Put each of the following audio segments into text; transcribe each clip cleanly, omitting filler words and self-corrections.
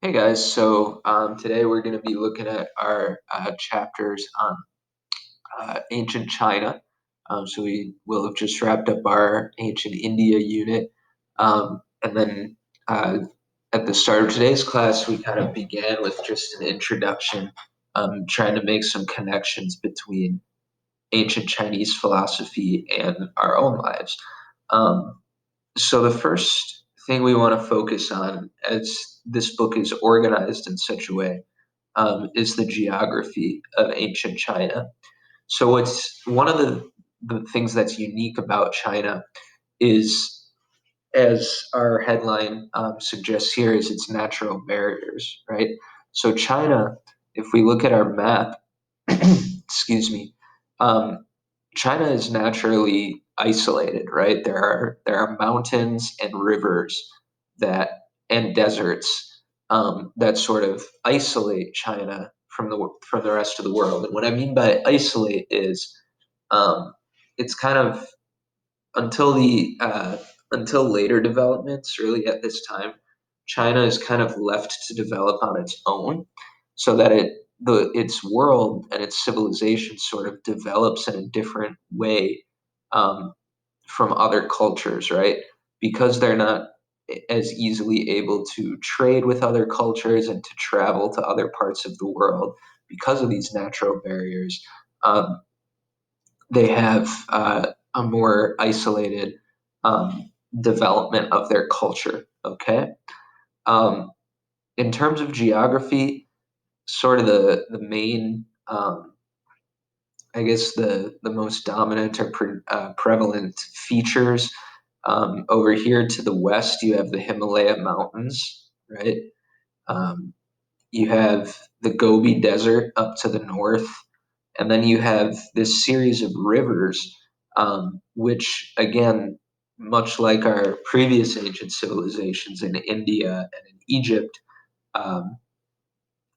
Hey guys, so today we're going to be looking at our chapters on ancient China. So we will have just wrapped up our ancient India unit. And then uh, at the start of today's class, we kind of began with just an introduction, trying to make some connections between ancient Chinese philosophy and our own lives. Um, so the first thing we want to focus on, as this book is organized in such a way, is the geography of ancient China. So what's one of the things that's unique about China is, as our headline suggests here, is its natural barriers, right? So China, if we look at our map, excuse me, um, China is naturally isolated, right? There are mountains and rivers that and deserts that sort of isolate China from the rest of the world. And what I mean by isolate is um, it's kind of until the until later developments, really at this time, China is kind of left to develop on its own, so that its world and its civilization sort of develops in a different way um, from other cultures, right? Because they're not as easily able to trade with other cultures and to travel to other parts of the world because of these natural barriers. Um, they have a more isolated development of their culture. Okay. Um, in terms of geography, sort of the main, I guess the most dominant or prevalent features over here to the west, you have the Himalaya Mountains, right? Um, you have the Gobi Desert up to the north, and then you have this series of rivers, which, again, much like our previous ancient civilizations in India and in Egypt, um,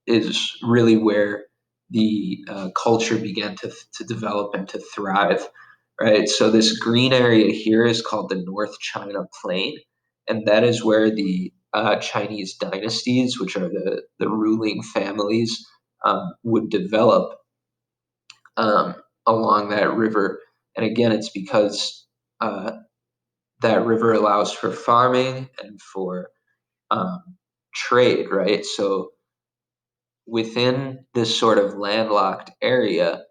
is really where the culture began to develop and to thrive, right? So this green area here is called the North China Plain, and that is where the Chinese dynasties, which are the ruling families, would develop um, along that river. And again, it's because uh, that river allows for farming and for um, trade, right? So within this sort of landlocked area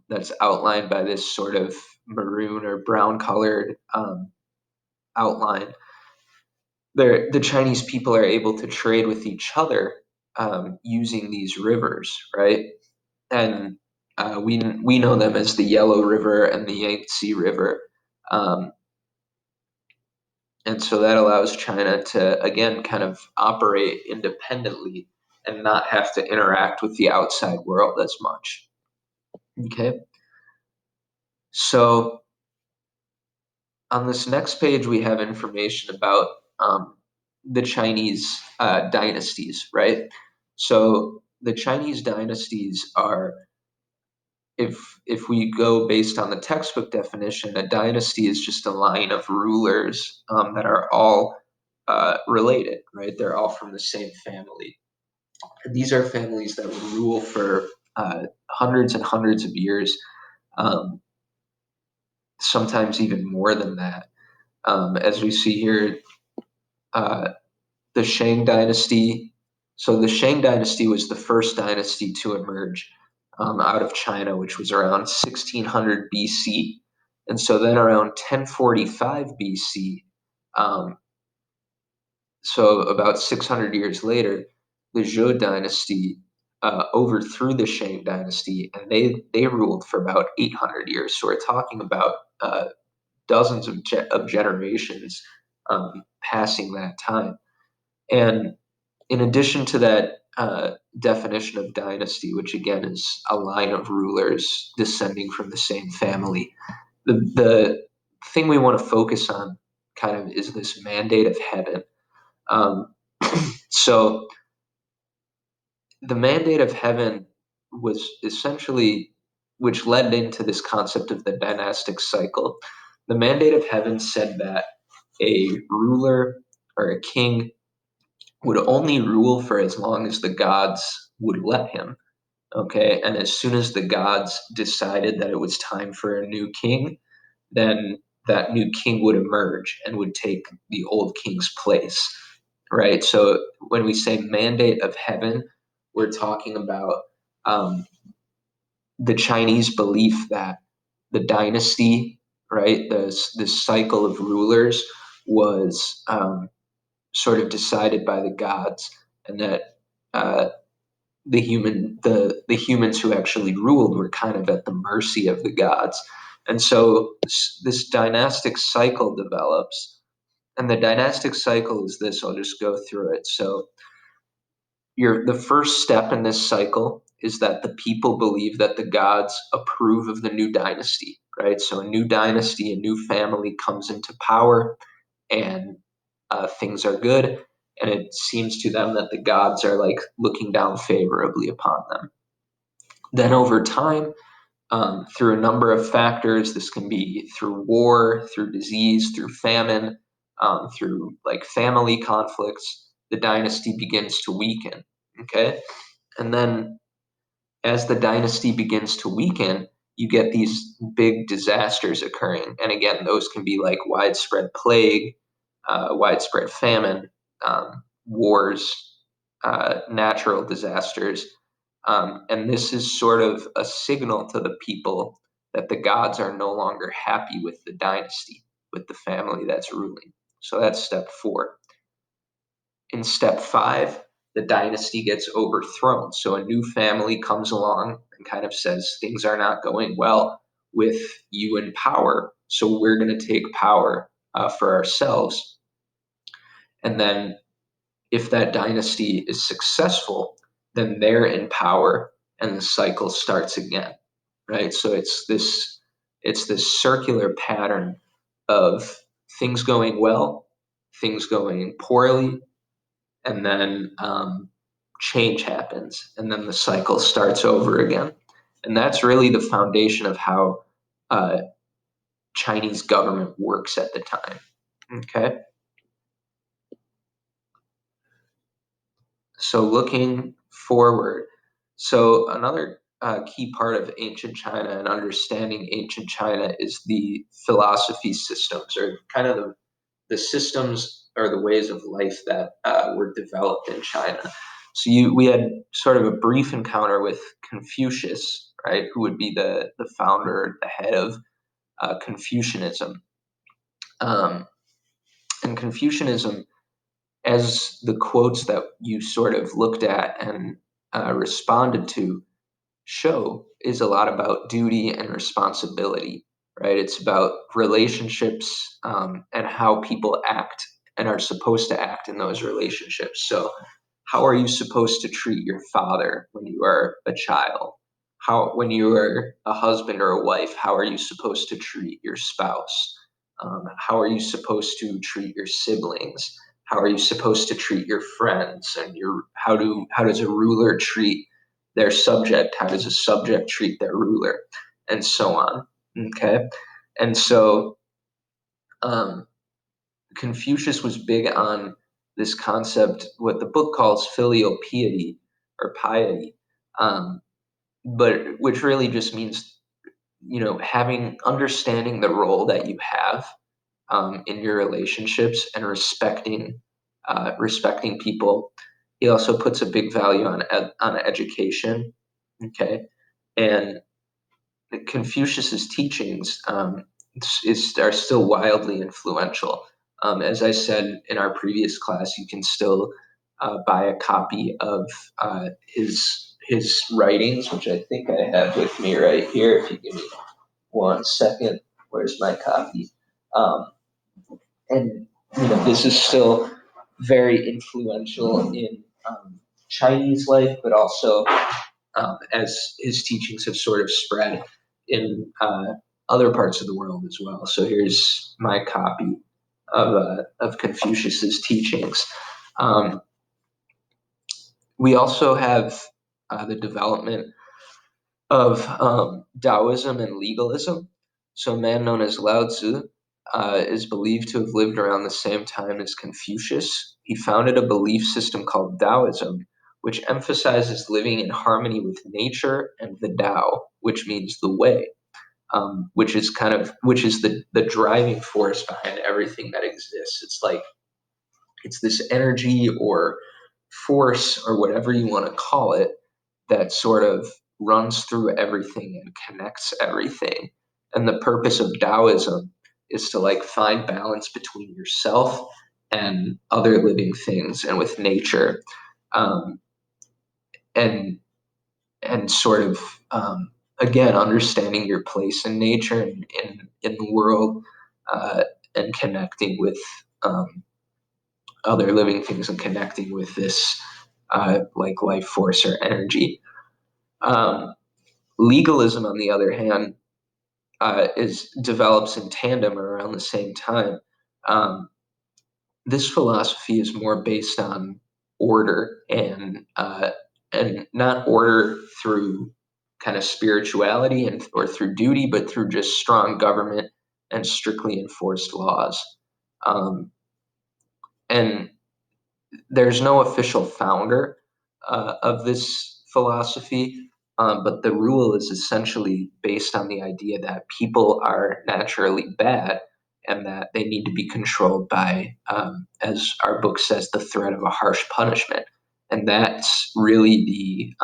that's outlined by this sort of maroon or brown colored outline, the Chinese people are able to trade with each other using these rivers, right? And we know them as the Yellow River and the Yangtze River. Um, and so that allows China to, again, kind of operate independently and not have to interact with the outside world as much. Okay. So on this next page, we have information about the Chinese dynasties, right? So the Chinese dynasties are, if we go based on the textbook definition, a dynasty is just a line of rulers that are all related, right? They're all from the same family. And these are families that would rule for hundreds and hundreds of years, um, sometimes even more than that. As we see here, uh, the Shang dynasty. So the Shang dynasty was the first dynasty to emerge out of China, which was around 1600 BC. And so then around 1045 BC, um, so about 600 years later, the Zhou dynasty overthrew the Shang dynasty, and they ruled for about 800 years. So we're talking about dozens of generations passing that time. And in addition to that definition of dynasty, which again is a line of rulers descending from the same family, the thing we want to focus on kind of is this mandate of heaven. Um, so the mandate of heaven was essentially, which led into this concept of the dynastic cycle. The mandate of heaven said that a ruler or a king would only rule for as long as the gods would let him. Okay, and as soon as the gods decided that it was time for a new king, then that new king would emerge and would take the old king's place, right? So when we say mandate of heaven, we're talking about um, the Chinese belief that the dynasty, right, this cycle of rulers was sort of decided by the gods, and that uh, the humans who actually ruled were kind of at the mercy of the gods. And so this dynastic cycle develops, and the dynastic cycle is this. I'll just go through it. So the first step in this cycle is that the people believe that the gods approve of the new dynasty, right? So a new dynasty, a new family comes into power, and things are good, and it seems to them that the gods are like looking down favorably upon them. Then over time, through a number of factors, this can be through war, through disease, through famine, through like family conflicts, the dynasty begins to weaken. Okay. And then as the dynasty begins to weaken, you get these big disasters occurring. And again, those can be like widespread plague, widespread famine, wars, natural disasters. And this is sort of a signal to the people that the gods are no longer happy with the dynasty, with the family that's ruling. So that's step 4. In step 5, the dynasty gets overthrown. So a new family comes along and kind of says things are not going well with you in power. So we're going to take power for ourselves. And then if that dynasty is successful, then they're in power and the cycle starts again, right? So it's this circular pattern of things going well, things going poorly, and then change happens, and then the cycle starts over again. And that's really the foundation of how uh, Chinese government works at the time. Okay, so looking forward, so another key part of ancient China and understanding ancient China is the philosophy systems, or kind of the systems or the ways of life that were developed in China. So we had sort of a brief encounter with Confucius, right, who would be the founder, the head of Confucianism. Um, and Confucianism, as the quotes that you sort of looked at and responded to show, is a lot about duty and responsibility, right? It's about relationships and how people act and are supposed to act in those relationships. So, how are you supposed to treat your father when you are a child? When you are a husband or a wife, how are you supposed to treat your spouse? How are you supposed to treat your siblings? How are you supposed to treat your friends? And how does a ruler treat their subject? How does a subject treat their ruler? And so on. Okay. And so um, Confucius was big on this concept, what the book calls filial piety or piety, um, but which really just means, having understanding the role that you have in your relationships and respecting people. He also puts a big value on education. Okay, and Confucius's teachings are still wildly influential. As I said in our previous class, you can still buy a copy of his writings, which I think I have with me right here. If you give me 1 second, where's my copy? Um, and this is still very influential in Chinese life, but also as his teachings have sort of spread in other parts of the world as well. So here's my copy of Confucius's teachings. Um, we also have the development of Taoism and legalism. So a man known as Lao Tzu is believed to have lived around the same time as Confucius. He founded a belief system called Taoism, which emphasizes living in harmony with nature and the Tao, which means the way, which is the driving force behind everything that exists. It's like it's this energy or force or whatever you want to call it that sort of runs through everything and connects everything. And the purpose of Taoism is to like find balance between yourself and other living things and with nature, um, and sort of again understanding your place in nature and in the world, uh, and connecting with um, other living things and connecting with this like life force or energy. Um, Legalism, on the other hand, is develops in tandem or around the same time. Um, this philosophy is more based on order and not order through kind of spirituality and or through duty, but through just strong government and strictly enforced laws. Um, and there's no official founder of this philosophy, but the rule is essentially based on the idea that people are naturally bad and that they need to be controlled by, as our book says, the threat of a harsh punishment. And that's really the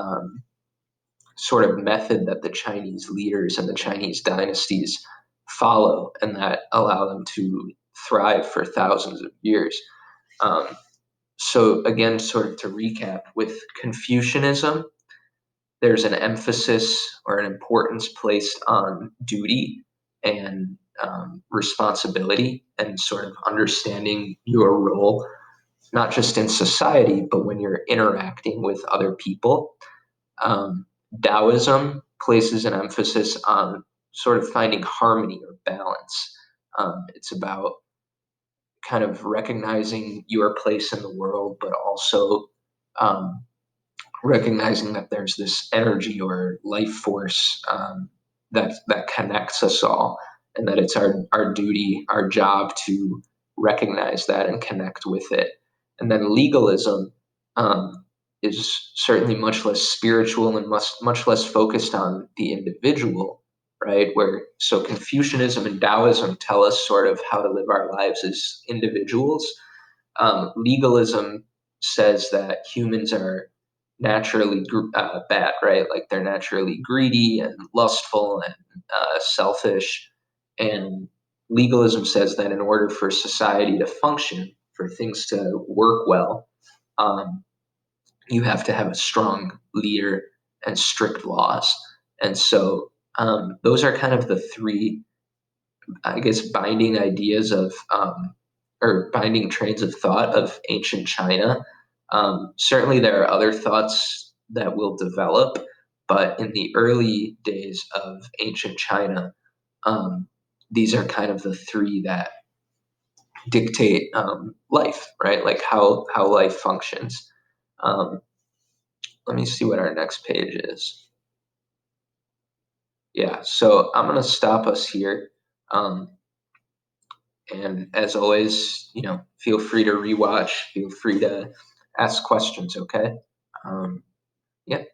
sort of method that the Chinese leaders and the Chinese dynasties follow and that allow them to thrive for thousands of years. Um, so again, sort of to recap, with Confucianism, there's an emphasis or an importance placed on duty and responsibility and sort of understanding your role, not just in society, but when you're interacting with other people. Um, Taoism places an emphasis on sort of finding harmony or balance. It's about kind of recognizing your place in the world, but also um, recognizing that there's this energy or life force that connects us all, and that it's our duty, our job to recognize that and connect with it. And then legalism um, is certainly much less spiritual and much less focused on the individual, right? Where so Confucianism and Taoism tell us sort of how to live our lives as individuals. Legalism says that humans are naturally bad, right? Like they're naturally greedy and lustful and selfish. And legalism says that in order for society to function, for things to work well, um, you have to have a strong leader and strict laws. And so those are kind of the three, I guess, binding ideas of or binding trains of thought of ancient China. Certainly, there are other thoughts that will develop, but in the early days of ancient China, um, these are kind of the three that dictate life, right? Like how life functions. Um, Let me see what our next page is. Yeah, so I'm gonna stop us here. Um, And as always, feel free to rewatch, feel free to ask questions, okay? Um, yeah.